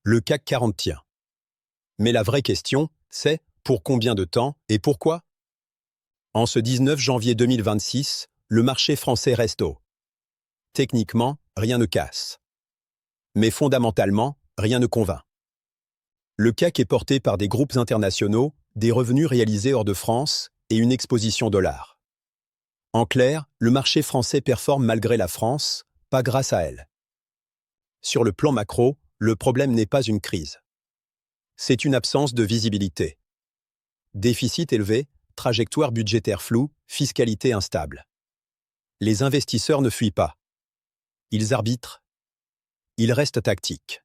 Le CAC 40 tient. Mais la vraie question, c'est pour combien de temps et pourquoi? En ce 19 janvier 2026, le marché français reste haut. Techniquement, rien ne casse. Mais fondamentalement, rien ne convainc. Le CAC est porté par des groupes internationaux, des revenus réalisés hors de France et une exposition dollar. En clair, le marché français performe malgré la France, pas grâce à elle. Sur le plan macro, le problème n'est pas une crise. C'est une absence de visibilité. Déficit élevé, trajectoire budgétaire floue, fiscalité instable. Les investisseurs ne fuient pas. Ils arbitrent. Ils restent tactiques.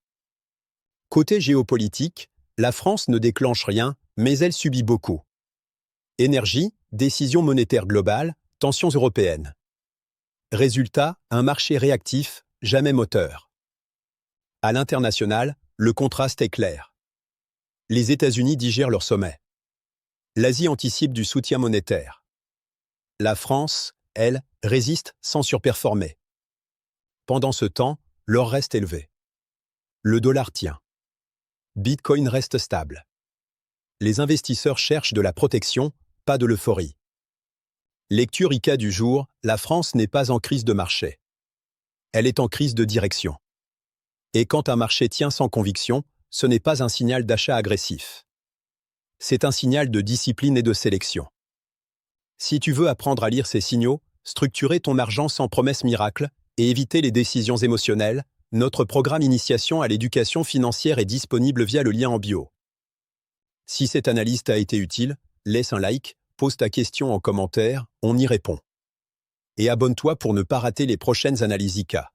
Côté géopolitique, la France ne déclenche rien, mais elle subit beaucoup. Énergie, décision monétaire globale, tensions européennes. Résultat, un marché réactif, jamais moteur. À l'international, le contraste est clair. Les États-Unis digèrent leur sommet. L'Asie anticipe du soutien monétaire. La France, elle, résiste sans surperformer. Pendant ce temps, l'or reste élevé. Le dollar tient. Bitcoin reste stable. Les investisseurs cherchent de la protection, pas de l'euphorie. Lecture ICA du jour, la France n'est pas en crise de marché. Elle est en crise de direction. Et quand un marché tient sans conviction, ce n'est pas un signal d'achat agressif. C'est un signal de discipline et de sélection. Si tu veux apprendre à lire ces signaux, structurer ton argent sans promesse miracle et éviter les décisions émotionnelles, notre programme Initiation à l'éducation financière est disponible via le lien en bio. Si cette analyse t'a été utile, laisse un like, pose ta question en commentaire, on y répond. Et abonne-toi pour ne pas rater les prochaines analyses ICA.